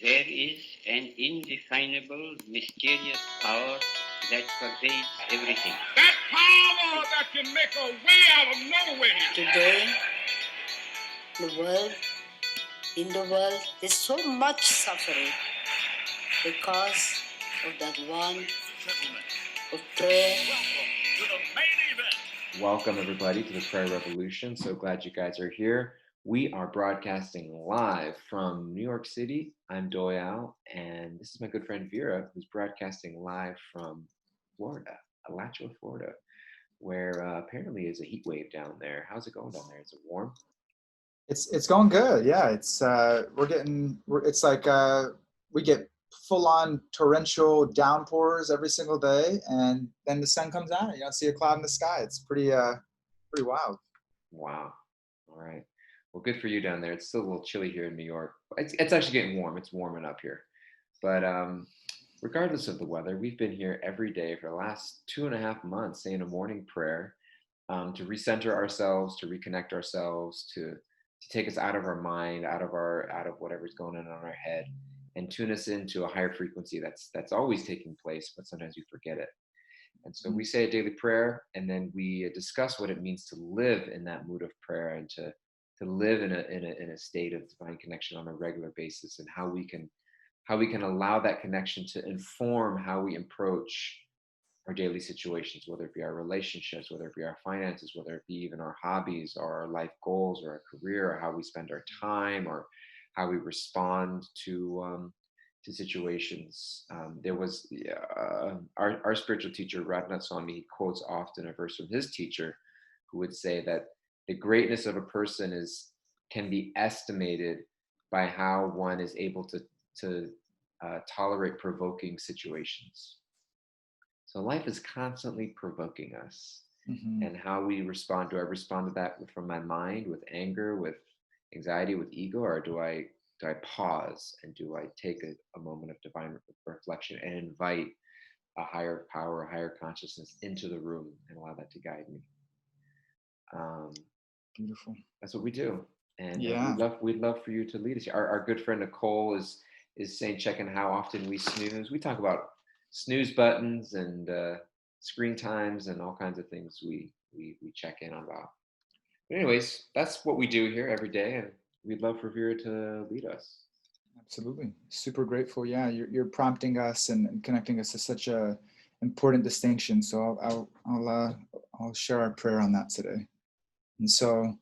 There is an indefinable, mysterious power that pervades everything. That power that can make a way out of no way. Today, in the world, there's so much suffering because of that one of prayer. Welcome to the main event. Welcome, everybody, to the Prayer Revolution. So glad you guys are here. We are broadcasting live from New York City. I'm Doyal, and this is my good friend Vira, who's broadcasting live from Florida, Alachua, Florida, where apparently is a heat wave down there. How's it going down there? Is it warm? It's going good. Yeah, it's we get full-on torrential downpours every single day, and then the sun comes out. You don't see a cloud in the sky. It's pretty wild. Wow. All right. Well, good for you down there. It's still a little chilly here in New York. It's actually getting warm. It's warming up here. But regardless of the weather, we've been here every day for the last 2.5 months saying a morning prayer to recenter ourselves, to reconnect ourselves, to take us out of our mind, out of whatever's going on our head, and tune us into a higher frequency that's always taking place, but sometimes we forget it. And so we say a daily prayer, and then we discuss what it means to live in that mood of prayer and to live in a state of divine connection on a regular basis, and how we can allow that connection to inform how we approach our daily situations, whether it be our relationships, whether it be our finances, whether it be even our hobbies or our life goals or our career, or how we spend our time, or how we respond to situations. There was our spiritual teacher, Radhanath Swami, he quotes often a verse from his teacher, who would say that the greatness of a person can be estimated by how one is able to tolerate provoking situations. So life is constantly provoking us, and how we respond. Do I respond to that from my mind, with anger, with anxiety, with ego, or do I pause and do I take a moment of divine reflection and invite a higher power, a higher consciousness into the room and allow that to guide me? Beautiful. That's what we do, and yeah, we'd love for you to lead us. Our good friend Nicole is saying, checking how often we snooze. We talk about snooze buttons and screen times and all kinds of things we check in on about. But anyways, that's what we do here every day, and we'd love for Vera to lead us. Absolutely. Super grateful. Yeah, you're prompting us and connecting us to such a important distinction. So I'll share our prayer on that today. And so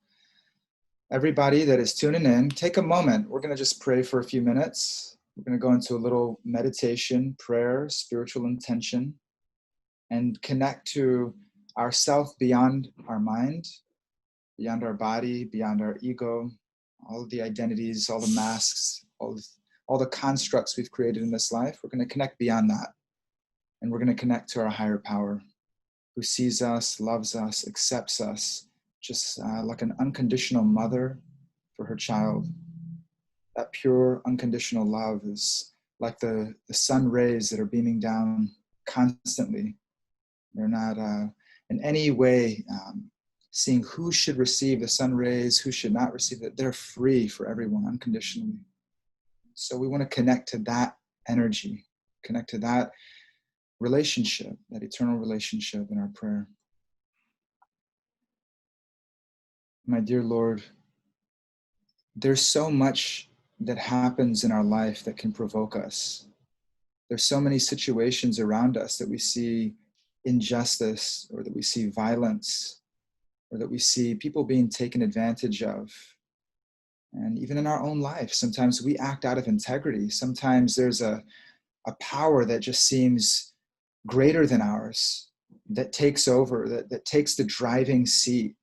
everybody that is tuning in, take a moment. We're going to just pray for a few minutes. We're going to go into a little meditation, prayer, spiritual intention, and connect to ourself beyond our mind, beyond our body, beyond our ego, all of the identities, all the masks, all the constructs we've created in this life. We're going to connect beyond that. And we're going to connect to our higher power, who sees us, loves us, accepts us, just like an unconditional mother for her child. That pure, unconditional love is like the sun rays that are beaming down constantly. They're not in any way seeing who should receive the sun rays, who should not receive it. They're free for everyone unconditionally. So we want to connect to that energy, connect to that relationship, that eternal relationship in our prayer. My dear Lord, there's so much that happens in our life that can provoke us. There's so many situations around us that we see injustice, or that we see violence, or that we see people being taken advantage of. And even in our own life, sometimes we act out of integrity. Sometimes there's a power that just seems greater than ours, that takes over, that takes the driving seat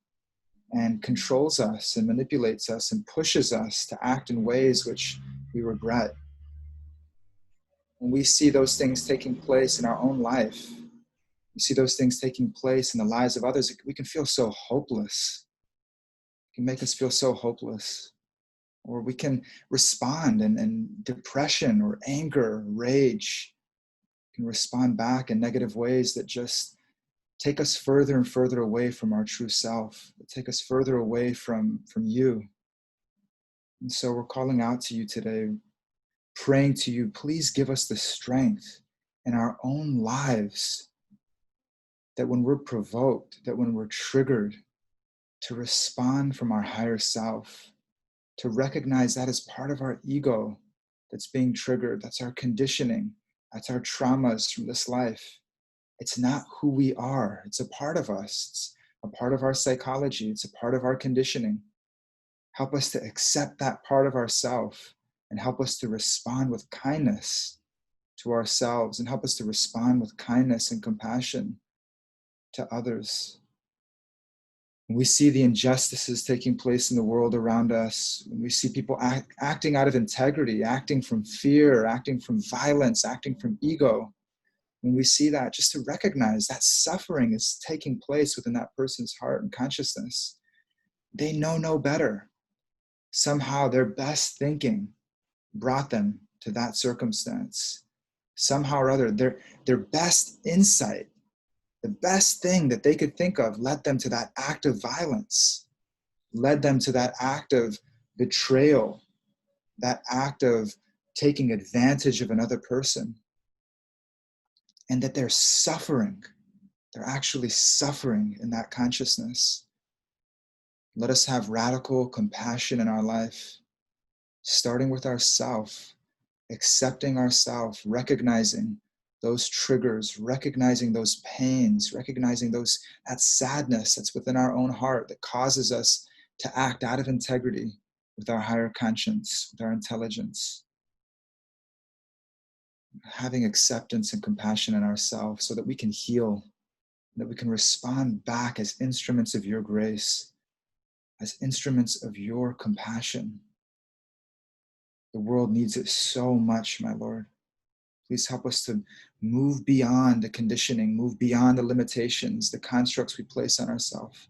and controls us and manipulates us and pushes us to act in ways which we regret. When we see those things taking place in our own life, we see those things taking place in the lives of others, we can feel so hopeless. It can make us feel so hopeless. Or we can respond in depression or anger, rage. We can respond back in negative ways that just take us further and further away from our true self, that take us further away from you. And so we're calling out to you today. praying to you, please give us the strength in our own lives that when we're provoked, that when we're triggered, to respond from our higher self, to recognize that as part of our ego that's being triggered. That's our conditioning. That's our traumas from this life. It's not who we are. It's a part of us. It's a part of our psychology. It's a part of our conditioning. Help us to accept that part of ourself and help us to respond with kindness to ourselves and help us to respond with kindness and compassion to others. When we see the injustices taking place in the world around us, when we see people acting out of integrity, acting from fear, acting from violence, acting from ego, when we see that, just to recognize that suffering is taking place within that person's heart and consciousness. They know no better. Somehow their best thinking brought them to that circumstance. Somehow or other, their best insight, the best thing that they could think of led them to that act of violence, led them to that act of betrayal, that act of taking advantage of another person. And that they're suffering. They're actually suffering in that consciousness. Let us have radical compassion in our life, starting with ourself, accepting ourself, recognizing those triggers, recognizing those pains, recognizing that sadness that's within our own heart that causes us to act out of integrity with our higher conscience, with our intelligence. Having acceptance and compassion in ourselves so that we can heal, that we can respond back as instruments of your grace, as instruments of your compassion. The world needs it so much, my Lord. Please help us to move beyond the conditioning, move beyond the limitations, the constructs we place on ourselves.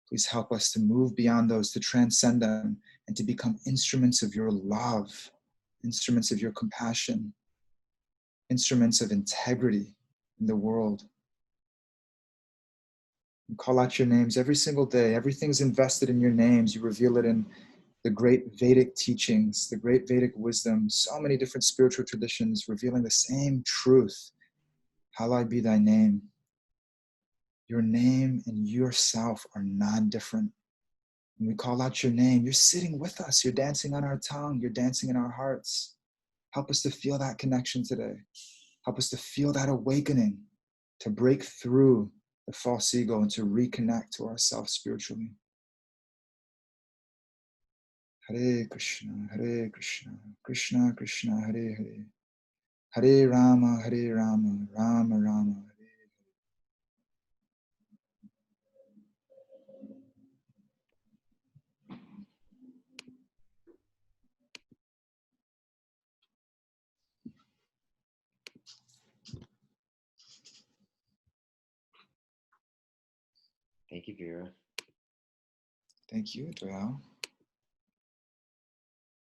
Please help us to move beyond those, to transcend them, and to become instruments of your love, instruments of your compassion, instruments of integrity in the world. You call out your names every single day. Everything's invested in your names. You reveal it in the great Vedic teachings, the great Vedic wisdom, so many different spiritual traditions revealing the same truth. Hallowed be thy name. Your name and yourself are non-different. When we call out your name, you're sitting with us. You're dancing on our tongue. You're dancing in our hearts. Help us to feel that connection today. Help us to feel that awakening, to break through the false ego and to reconnect to ourselves spiritually. Hare Krishna, Krishna Krishna, Hare Hare, Hare Rama, Rama Rama, Hare. Thank you, Vira. Thank you, Doyal.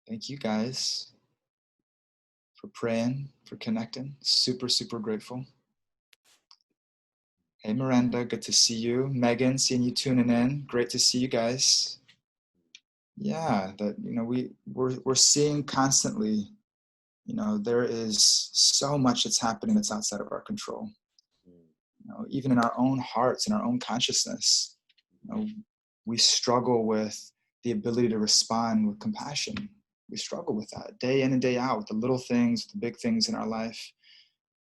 Thank you guys for praying, for connecting. Super, super grateful. Hey, Miranda, good to see you. Megan, seeing you tuning in. Great to see you guys. Yeah, that, we're seeing constantly, there is so much that's happening that's outside of our control. Even in our own hearts, in our own consciousness, we struggle with the ability to respond with compassion. We struggle with that day in and day out, with the little things, the big things in our life.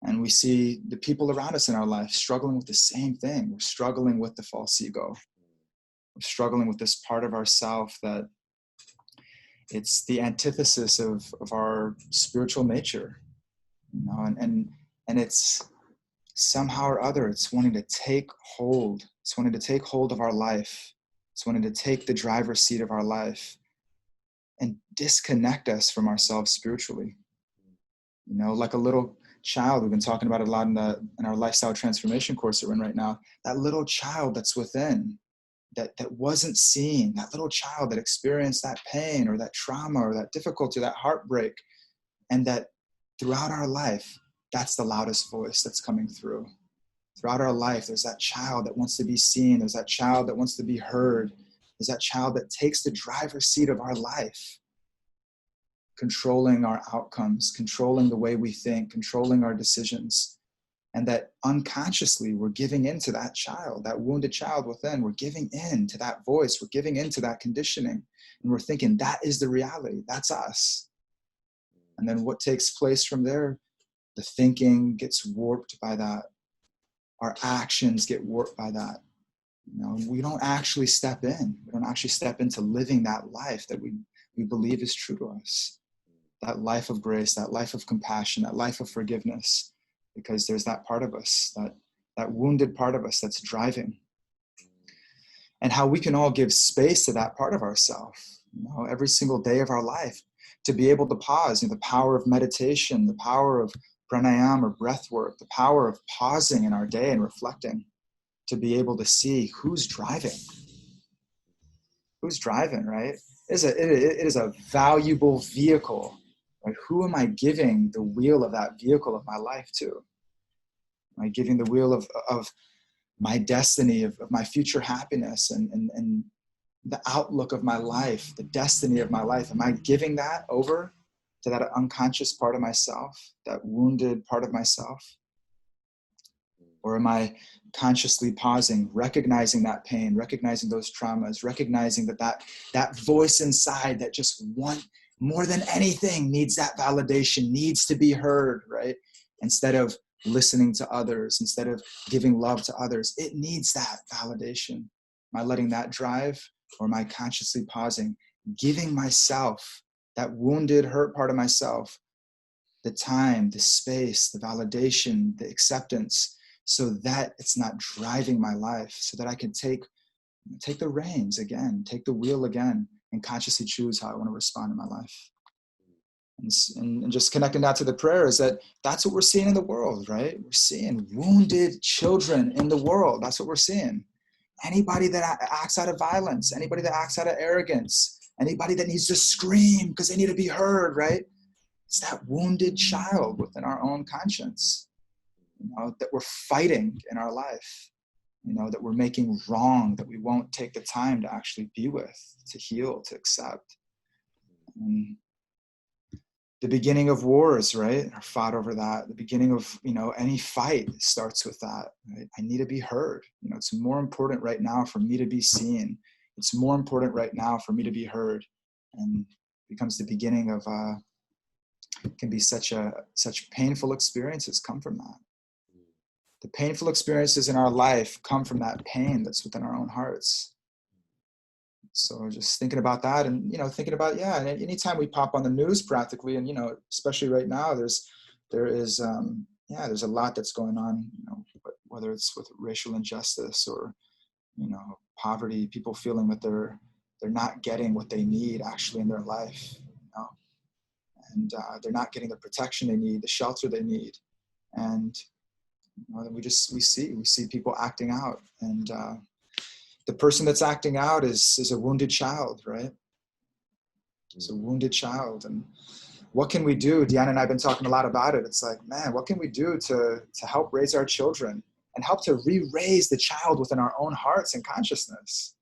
And we see the people around us in our life struggling with the same thing. We're struggling with the false ego. We're struggling with this part of ourself that it's the antithesis of our spiritual nature. And it's somehow or other, it's wanting to take hold. It's wanting to take hold of our life. It's wanting to take the driver's seat of our life and disconnect us from ourselves spiritually. Like a little child, we've been talking about it a lot in our lifestyle transformation course that we're in right now. That little child that's within, that wasn't seen, that little child that experienced that pain or that trauma or that difficulty, that heartbreak, and that throughout our life, that's the loudest voice that's coming through. Throughout our life, there's that child that wants to be seen. There's that child that wants to be heard. There's that child that takes the driver's seat of our life. controlling our outcomes, controlling the way we think, controlling our decisions. And that unconsciously we're giving in to that child, that wounded child within. We're giving in to that voice. We're giving in to that conditioning. And we're thinking that is the reality. That's us. And then what takes place from there? The thinking gets warped by that. Our actions get warped by that. You know, we don't actually step in. We don't actually step into living that life that we believe is true to us. That life of grace, that life of compassion, that life of forgiveness. Because there's that part of us, that wounded part of us that's driving. And how we can all give space to that part of ourselves, you know, every single day of our life, to be able to pause. You know, the power of meditation, the power of pranayama or breath work, the power of pausing in our day and reflecting, to be able to see who's driving. Who's driving, right? It is a valuable vehicle. Right? Who am I giving the wheel of that vehicle of my life to? Am I giving the wheel of my destiny, of my future happiness and the outlook of my life, the destiny of my life? Am I giving that over to that unconscious part of myself, that wounded part of myself? Or am I consciously pausing, recognizing that pain, recognizing those traumas, recognizing that voice inside that just more than anything needs that validation, needs to be heard, right? Instead of listening to others, instead of giving love to others, it needs that validation. Am I letting that drive, or am I consciously pausing, giving myself, that wounded, hurt part of myself, the time, the space, the validation, the acceptance, so that it's not driving my life, so that I can take the reins again, take the wheel again, and consciously choose how I want to respond in my life. And just connecting that to the prayer is that's what we're seeing in the world, right? We're seeing wounded children in the world. That's what we're seeing. Anybody that acts out of violence, anybody that acts out of arrogance, anybody that needs to scream because they need to be heard, right? It's that wounded child within our own conscience, you know, that we're fighting in our life, you know, that we're making wrong, that we won't take the time to actually be with, to heal, to accept. And the beginning of wars, right, are fought over that. The beginning of, you know, any fight starts with that, right? I need to be heard. You know, it's more important right now for me to be seen. It's more important right now for me to be heard. And becomes the beginning of, can be such painful experiences come from that. The painful experiences in our life come from that pain that's within our own hearts. So just thinking about that, and, you know, thinking about, yeah, and anytime we pop on the news practically, and, you know, especially right now, there is a lot that's going on, you know, whether it's with racial injustice or, you know, poverty, people feeling that they're not getting what they need actually in their life, you know, and they're not getting the protection they need, the shelter they need. And, you know, we see people acting out, and the person that's acting out is a wounded child, right? It's a wounded child. And what can we do? Deanna and I have been talking a lot about it. It's like, man, what can we do to help raise our children and help to re-raise the child within our own hearts and consciousness?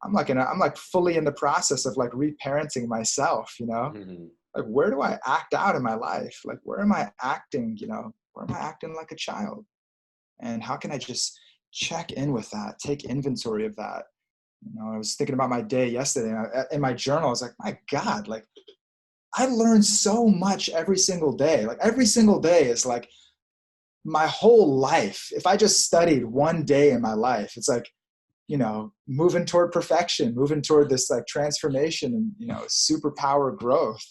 I'm like fully in the process of like reparenting myself, you know? Mm-hmm. Like, where do I act out in my life? Like, where am I acting, you know, where am I acting like a child? And how can I just check in with that, take inventory of that? You know, I was thinking about my day yesterday, and in my journal, I was like, my God, like, I learn so much every single day. Like, every single day is like my whole life. If I just studied one day in my life, it's like, you know, moving toward perfection, moving toward this like transformation and, you know, superpower growth.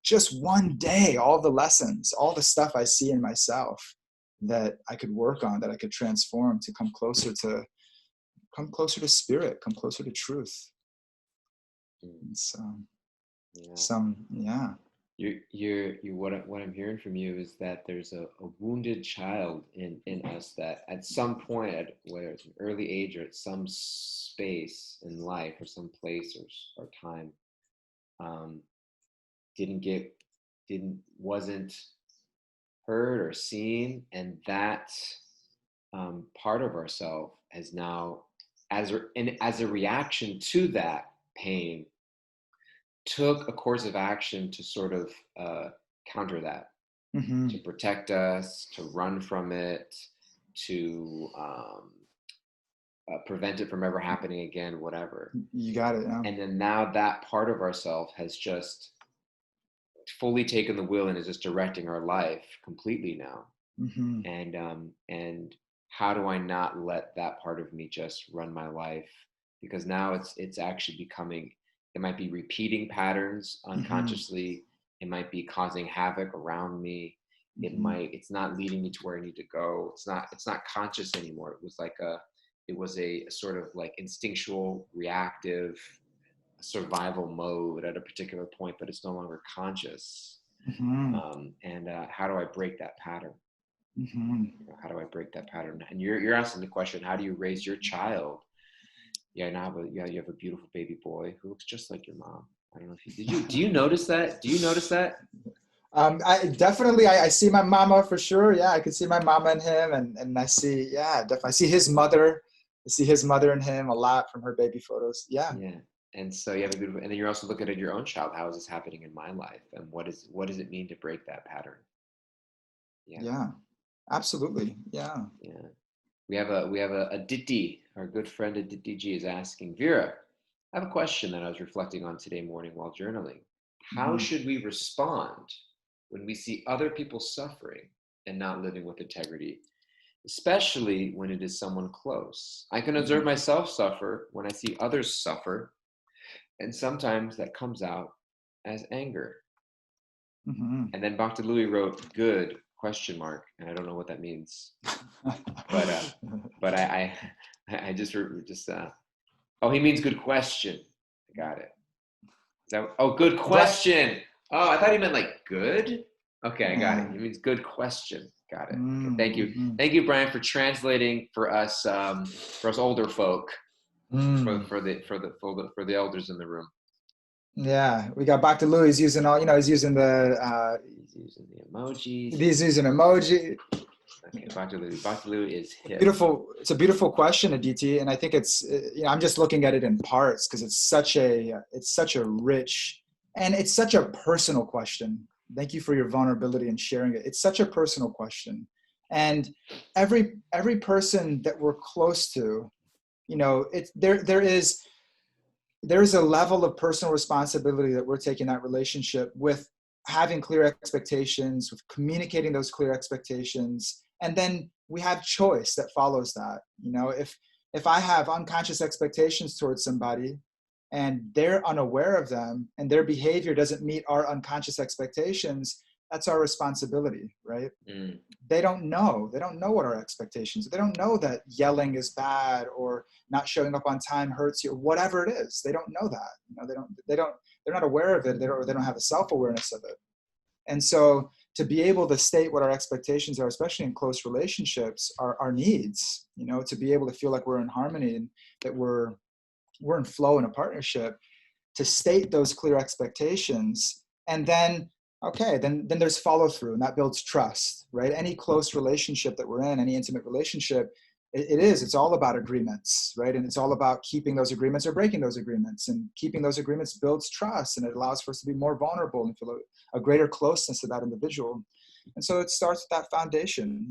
Just one day, all the lessons, all the stuff I see in myself that I could work on, that I could transform to come closer to spirit, come closer to truth. And so, Yeah. What I'm hearing from you is that there's a wounded child in us that at some point, whether it's an early age or at some space in life or some place or time, wasn't heard or seen, and that part of ourselves has now, as a reaction to that pain, took a course of action to sort of counter that, Mm-hmm. to protect us, to run from it, to prevent it from ever happening again, whatever. You got it. Yeah. And then now that part of ourself has just fully taken the wheel and is just directing our life completely now. Mm-hmm. And how do I not let that part of me just run my life? Because now it's actually becoming, it might be repeating patterns unconsciously. It might be causing havoc around me. It's not leading me to where I need to go. It's not conscious anymore. It was a sort of like instinctual, reactive survival mode at a particular point, but it's no longer conscious. Mm-hmm. And how do I break that pattern? Mm-hmm. How do I break that pattern? And you're asking the question, how do you raise your child? Yeah, you have a beautiful baby boy who looks just like your mom. I don't know if do you notice that? Do you notice that? I definitely, I see my mama for sure. Yeah, I can see my mama in him, and I see, yeah, definitely, I see his mother. I see his mother in him a lot from her baby photos. Yeah. Yeah. And so you have a beautiful, and then you're also looking at your own child. How is this happening in my life? And what does it mean to break that pattern? Yeah. Yeah. Absolutely. Yeah. Yeah. We have a Aditi, our good friend Aditi G is asking, Vera, I have a question that I was reflecting on today morning while journaling. How Mm-hmm. should we respond when we see other people suffering and not living with integrity, especially when it is someone close? I can observe myself suffer when I see others suffer, and sometimes that comes out as anger. Mm-hmm. And then Bhakti Louis wrote, good, question mark, and I don't know what that means. But I just oh, he means good question. I got it. Good question. Oh, I thought he meant like good. Okay, I got it. He means good question. Got it. Okay, Mm-hmm. thank you, Brian, for translating for us older folk, Mm. for the elders in the room. Yeah, we got back to Louis. He's using all, he's using He's using the emojis. he's using emoji. Okay, Bhakti Louis is hip. Beautiful. It's a beautiful question, Aditi, and I think it's. I'm just looking at it in parts because it's such a rich, and it's such a personal question. Thank you for your vulnerability and sharing it. It's such a personal question, and every person that we're close to, it's there's a level of personal responsibility that we're taking that relationship with, having clear expectations, with communicating those clear expectations, and then we have choice that follows that. If I have unconscious expectations towards somebody and they're unaware of them and their behavior doesn't meet our unconscious expectations, that's our responsibility, right? Mm. They don't know what our expectations are. They don't know that yelling is bad or not showing up on time hurts you, or whatever it is. They don't know that. They're not aware of it. They don't have a self-awareness of it. And so to be able to state what our expectations are, especially in close relationships, are our needs, to be able to feel like we're in harmony and that we're in flow in a partnership, to state those clear expectations. And then, okay, then there's follow through, and that builds trust, right? Any close relationship that we're in, any intimate relationship, it's all about agreements, right? And it's all about keeping those agreements or breaking those agreements, and keeping those agreements builds trust, and it allows for us to be more vulnerable and feel a greater closeness to that individual. And so it starts with that foundation.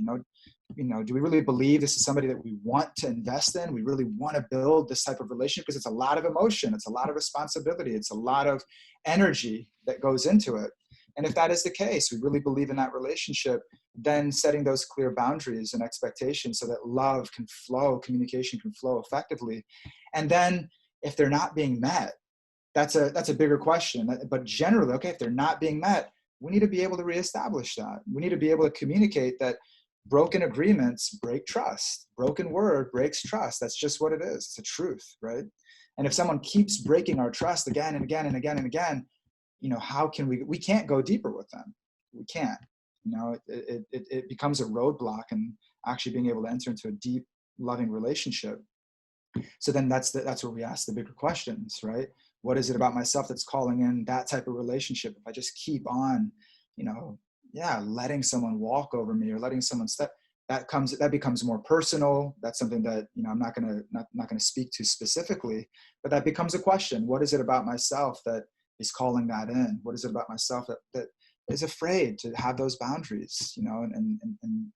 Do we really believe this is somebody that we want to invest in? We really want to build this type of relationship, because it's a lot of emotion, it's a lot of responsibility, it's a lot of energy that goes into it. And if that is the case, we really believe in that relationship, then setting those clear boundaries and expectations so that love can flow, communication can flow effectively. And then if they're not being met, that's a bigger question. But generally, okay, if they're not being met, we need to be able to reestablish that. We need to be able to communicate that broken agreements break trust. Broken word breaks trust. That's just what it is. It's a truth, right? And if someone keeps breaking our trust again and again and again and again, how can we can't go deeper with them. We can't. It becomes a roadblock in actually being able to enter into a deep, loving relationship. So then that's where we ask the bigger questions, right? What is it about myself that's calling in that type of relationship? If I just keep on, letting someone walk over me or letting someone step, that becomes more personal. That's something that, I'm not going to speak to specifically, but that becomes a question. What is it about myself that is calling that in? What is it about myself that is afraid to have those boundaries, and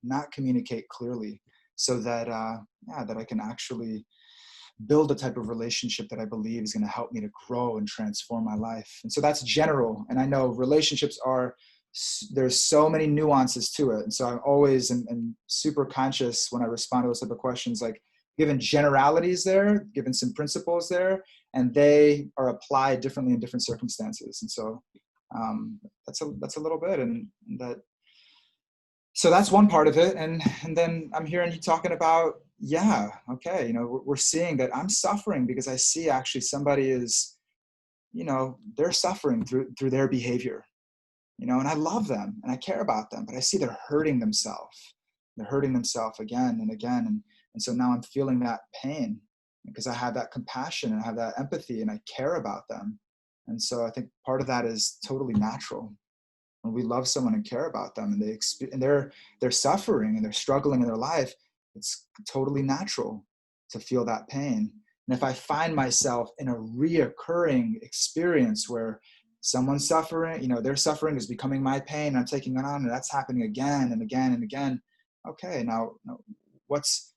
not communicate clearly, so that that I can actually build a type of relationship that I believe is going to help me to grow and transform my life. And so that's general. And I know relationships there's so many nuances to it. And so I'm always and super conscious when I respond to those type of questions, like given generalities there, given some principles there, and they are applied differently in different circumstances. And so that's a little bit, and that. So that's one part of it. And then I'm hearing you talking about, okay, we're seeing that I'm suffering because I see actually somebody is, they're suffering through their behavior, and I love them and I care about them, but I see they're hurting themselves. They're hurting themselves again and again. And so now I'm feeling that pain because I have that compassion and I have that empathy and I care about them. And so I think part of that is totally natural. When we love someone and care about them and they're suffering and they're struggling in their life, it's totally natural to feel that pain. And if I find myself in a reoccurring experience where someone's suffering, their suffering is becoming my pain, I'm taking it on, and that's happening again and again and again. Okay, now what's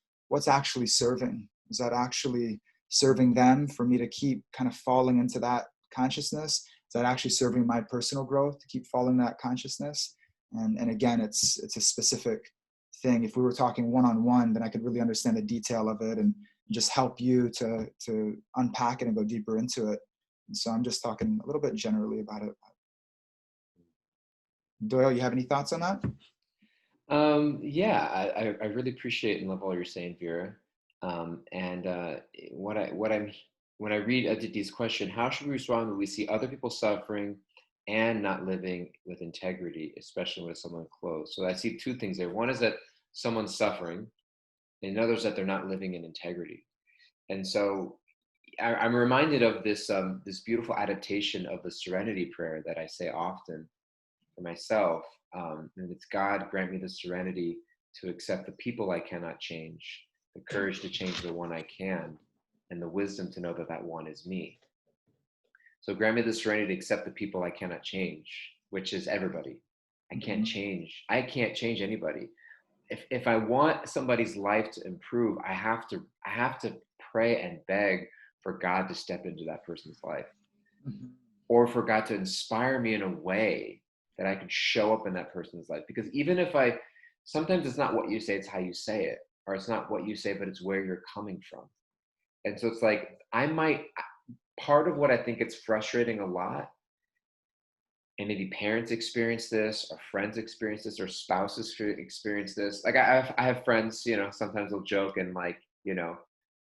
actually serving? Is that actually serving them for me to keep kind of falling into that consciousness? Is that actually serving my personal growth to keep following that consciousness? And again, it's a specific thing. If we were talking one-on-one, then I could really understand the detail of it and just help you to unpack it and go deeper into it. And so I'm just talking a little bit generally about it. Doyle, you have any thoughts on that? I really appreciate and love all you're saying, Vera. When I read Aditi's question, how should we respond when we see other people suffering and not living with integrity, especially with someone close? So I see two things there. One is that someone's suffering, and another is that they're not living in integrity. And so I'm reminded of this beautiful adaptation of the Serenity Prayer that I say often for myself. And it's, God, grant me the serenity to accept the people I cannot change, the courage to change the one I can, and the wisdom to know that that one is me. So grant me the serenity to accept the people I cannot change, which is everybody. I can't change anybody. If I want somebody's life to improve, I have to pray and beg for God to step into that person's life, or for God to inspire me in a way that I could show up in that person's life. Because even if sometimes it's not what you say, it's how you say it, or it's not what you say, but it's where you're coming from. And so it's like, part of what I think it's frustrating a lot, and maybe parents experience this, or friends experience this, or spouses experience this. Like I have friends, sometimes they'll joke and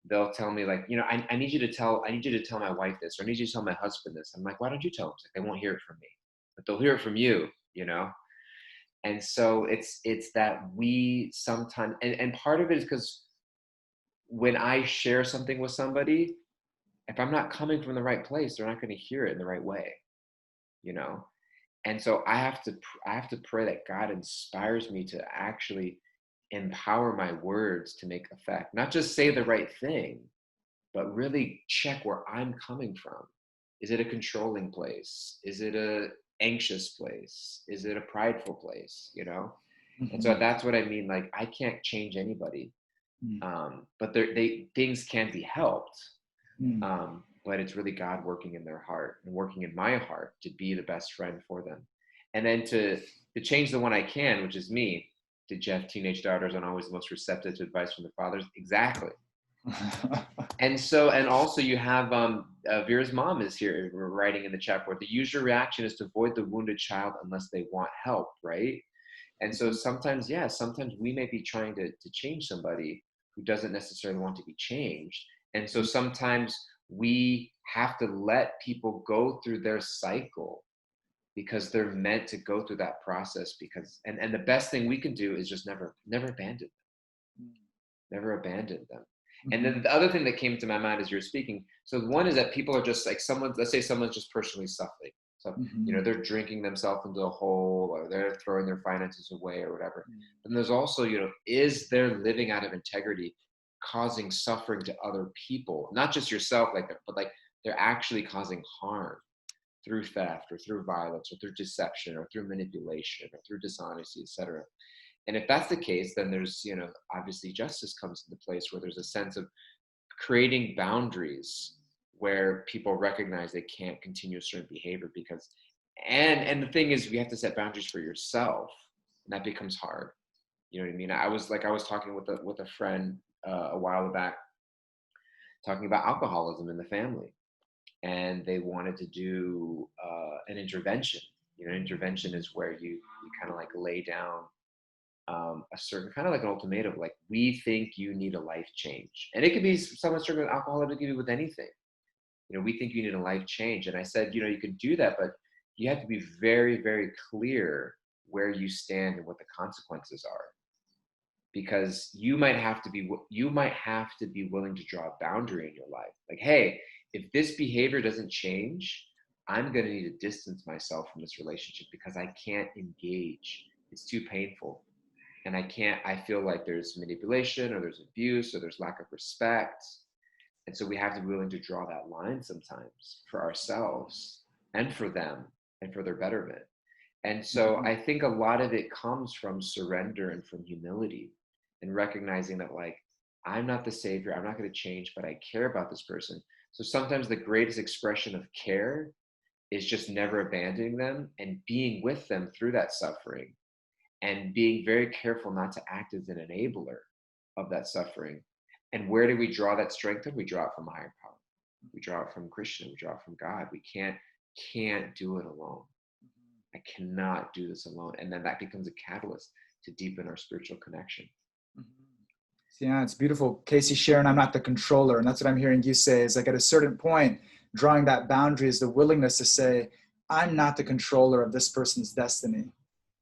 they'll tell me I need you to tell my wife this, or I need you to tell my husband this. I'm like, why don't you tell them? It's like, they won't hear it from me, but they'll hear it from you, And so it's that we sometimes, and part of it is because when I share something with somebody, if I'm not coming from the right place, they're not going to hear it in the right way, And so I have to pray that God inspires me to actually empower my words to make effect, not just say the right thing, but really check where I'm coming from. Is it a controlling place? Is it a anxious place? Is it a prideful place? And so that's what I mean. Like, I can't change anybody, but things can be helped. But it's really God working in their heart and working in my heart to be the best friend for them. And then to change the one I can, which is me. Did you have teenage daughters and always the most receptive to advice from their fathers? Exactly. And also you have Vira's mom is here writing in the chat board. The usual reaction is to avoid the wounded child unless they want help, right? And so sometimes we may be trying to change somebody who doesn't necessarily want to be changed. And so sometimes we have to let people go through their cycle because they're meant to go through that process, and the best thing we can do is just never abandon them. Never abandon them. And then the other thing that came to my mind as you were speaking, so one is that people are just like, let's say someone's just personally suffering. So, they're drinking themselves into a hole, or they're throwing their finances away or whatever. And there's also, is their living out of integrity causing suffering to other people? Not just yourself, but they're actually causing harm. through theft or through violence or through deception or through manipulation or through dishonesty, etc. And if that's the case, then there's, obviously justice comes into place, where there's a sense of creating boundaries where people recognize they can't continue a certain behavior because, and the thing is, we have to set boundaries for yourself, and that becomes hard. You know what I mean? I was talking with a friend a while back, talking about alcoholism in the family, and they wanted to do an intervention. Intervention is where you kind of like lay down a certain kind of like an ultimatum, like, we think you need a life change, and it could be someone struggling with alcohol, it could be with anything. We think you need a life change, and I said, you can do that, but you have to be very, very clear where you stand and what the consequences are, because you might have to be willing to draw a boundary in your life. Like, hey, if this behavior doesn't change, I'm going to need to distance myself from this relationship because I can't engage. It's too painful. And I feel like there's manipulation or there's abuse or there's lack of respect. And so we have to be willing to draw that line sometimes for ourselves and for them and for their betterment. And so I think a lot of it comes from surrender and from humility and recognizing that, like, I'm not the savior, I'm not going to change, but I care about this person. So sometimes the greatest expression of care is just never abandoning them and being with them through that suffering, and being very careful not to act as an enabler of that suffering. And where do we draw that strength? We draw it from a higher power. We draw it from Krishna. We draw it from God. We can't do it alone. I cannot do this alone. And then that becomes a catalyst to deepen our spiritual connection. Yeah, it's beautiful. Casey sharing, I'm not the controller. And that's what I'm hearing you say, is like, at a certain point, drawing that boundary is the willingness to say, I'm not the controller of this person's destiny.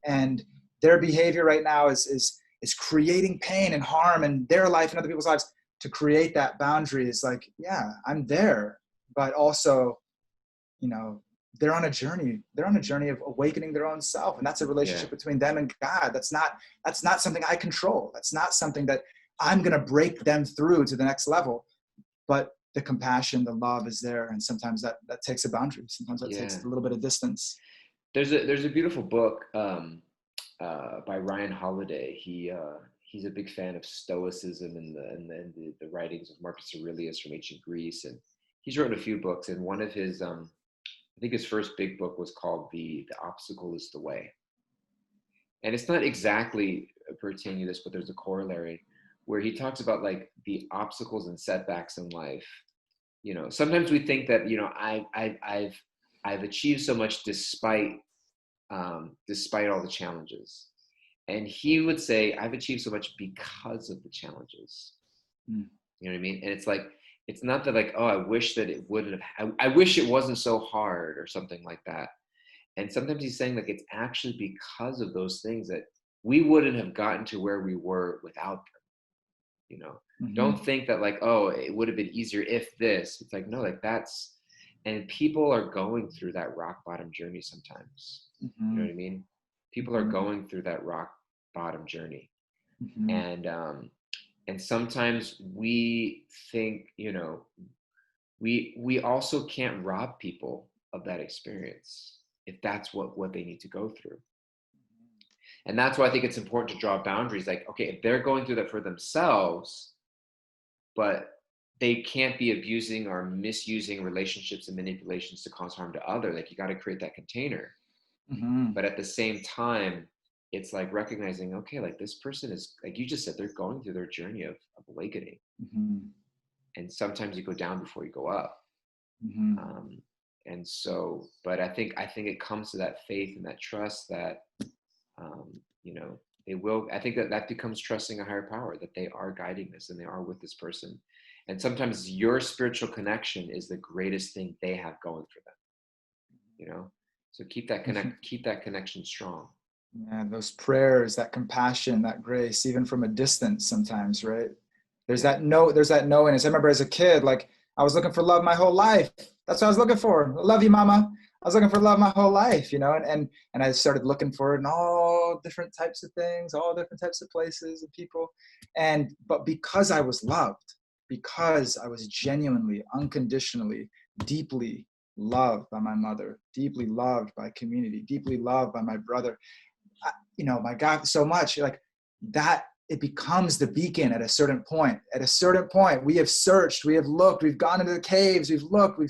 And their behavior right now is creating pain and harm in their life and other people's lives. To create that boundary is like, yeah, I'm there, but also, they're on a journey. They're on a journey of awakening their own self, and that's a relationship between them and God. That's not something I control. That's not something that I'm going to break them through to the next level. But the compassion, the love is there, and sometimes that takes a boundary. Sometimes that takes a little bit of distance. There's a beautiful book by Ryan Holiday. He's a big fan of Stoicism and the writings of Marcus Aurelius from ancient Greece, and he's written a few books. And one of his, I think his first big book was called "The Obstacle Is the Way," and it's not exactly pertaining to this, but there's a corollary where he talks about, like, the obstacles and setbacks in life. Sometimes we think that I've achieved so much despite all the challenges. And he would say, I've achieved so much because of the challenges. You know what I mean? And it's like, it's not that, like, oh, I wish that it wouldn't have, I wish it wasn't so hard or something like that. And sometimes he's saying, like, it's actually because of those things that we wouldn't have gotten to where we were without them. Don't think that, like, oh, it would have been easier if this. It's like, no, like, and people are going through that rock bottom journey sometimes. You know what I mean? People are going through that rock bottom journey. And sometimes we think, we also can't rob people of that experience if that's what they need to go through. And that's why I think it's important to draw boundaries. Like, okay, if they're going through that for themselves, but they can't be abusing or misusing relationships and manipulations to cause harm to others. Like, you got to create that container. But at the same time, it's like recognizing, okay, like, this person is, like you just said, they're going through their journey of awakening. And sometimes you go down before you go up. And so, but I think it comes to that faith and that trust that, they will, I think that becomes trusting a higher power, that they are guiding this and they are with this person. And sometimes your spiritual connection is the greatest thing they have going for them, So keep that connection strong. Yeah, those prayers, that compassion, that grace, even from a distance sometimes, right? There's that knowingness. I remember as a kid, like, I was looking for love my whole life. That's what I was looking for. I love you, mama. I was looking for love my whole life, and I started looking for it in all different types of things, all different types of places and people. But because I was loved, because I was genuinely, unconditionally, deeply loved by my mother, deeply loved by community, deeply loved by my brother. My God, so much like that, it becomes the beacon at a certain point. At a certain point, we have searched, we have looked, we've gone into the caves, we've looked,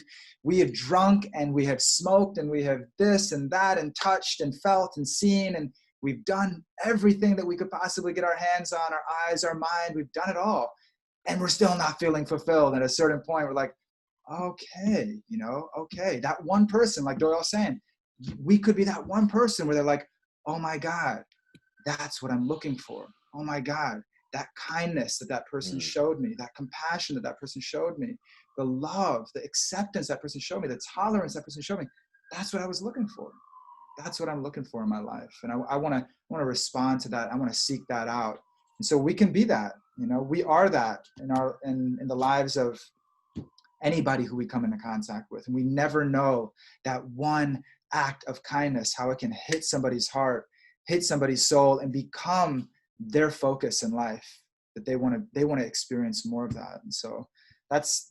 we have drunk and we have smoked and we have this and that and touched and felt and seen, and we've done everything that we could possibly get our hands on, our eyes, our mind, we've done it all. And we're still not feeling fulfilled. And at a certain point, we're like, okay, okay, that one person, like Doyle saying, we could be that one person where they're like, oh my God, that's what I'm looking for. Oh my God, that kindness that person showed me, that compassion that person showed me, the love, the acceptance that person showed me, the tolerance that person showed me. That's what I was looking for. That's what I'm looking for in my life. And I want to respond to that. I want to seek that out. And so we can be that, we are that in the lives of anybody who we come into contact with. And we never know that one act of kindness, how it can hit somebody's heart, hit somebody's soul, and become their focus in life, that they want to experience more of that. And so that's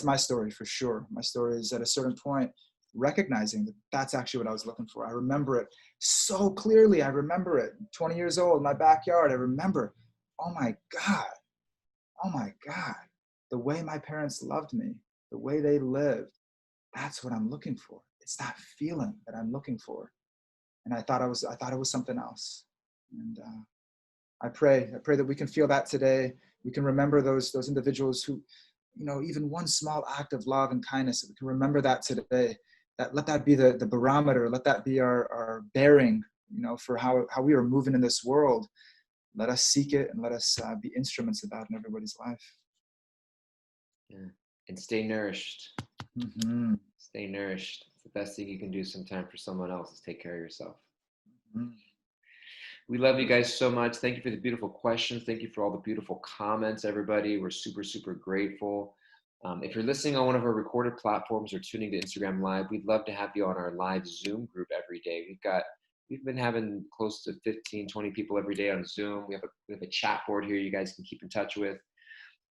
my story for sure. My story is at a certain point recognizing that that's actually what I was looking for. I remember it so clearly. I remember it 20 years old in my backyard. I remember, oh my God, the way my parents loved me, the way they lived, that's what I'm looking for. It's that feeling that I'm looking for. And I thought it was something else. And I pray that we can feel that today. We can remember those individuals who, even one small act of love and kindness, we can remember that today. That let that be the barometer. Let that be our bearing, for how we are moving in this world. Let us seek it and let us be instruments of that in everybody's life. Yeah. And stay nourished. Mm-hmm. Stay nourished. It's the best thing you can do sometime for someone else is take care of yourself. Mm-hmm. We love you guys so much. Thank you for the beautiful questions. Thank you for all the beautiful comments, everybody. We're super, super grateful. If you're listening on one of our recorded platforms or tuning to Instagram Live, we'd love to have you on our live Zoom group every day. We've been having close to 15, 20 people every day on Zoom. We have a chat board here you guys can keep in touch with.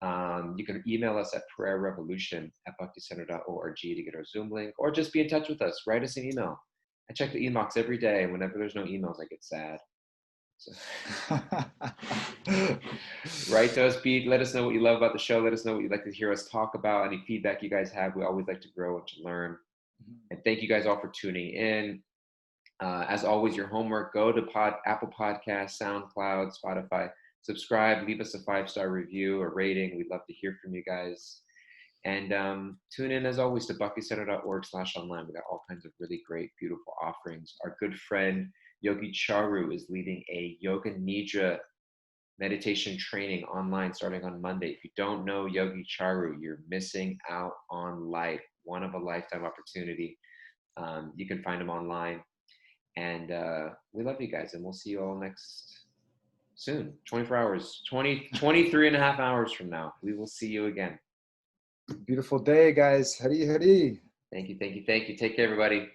You can email us at prayerrevolution@bhakticenter.org to get our Zoom link, or just be in touch with us. Write us an email. I check the inbox every day. Whenever there's no emails, I get sad. So write to us, Pete. Let us know what you love about the show. Let us know what you'd like to hear us talk about. Any feedback you guys have. We always like to grow and to learn. And thank you guys all for tuning in. As always, your homework, go to Apple Podcasts, SoundCloud, Spotify. Subscribe, leave us a 5-star review or rating. We'd love to hear from you guys. And tune in, as always, to bhakticenter.org/online. We got all kinds of really great, beautiful offerings. Our good friend Yogi Charu is leading a Yoga Nidra meditation training online starting on Monday. If you don't know Yogi Charu, you're missing out on life. One of a lifetime opportunity. You can find him online. And we love you guys. And we'll see you all soon. 24 hours, 23 and a half hours from now. We will see you again. Beautiful day, guys. Hari Hari. Thank you. Take care, everybody.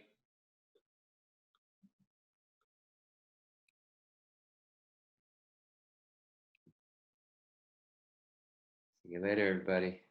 See you later, everybody.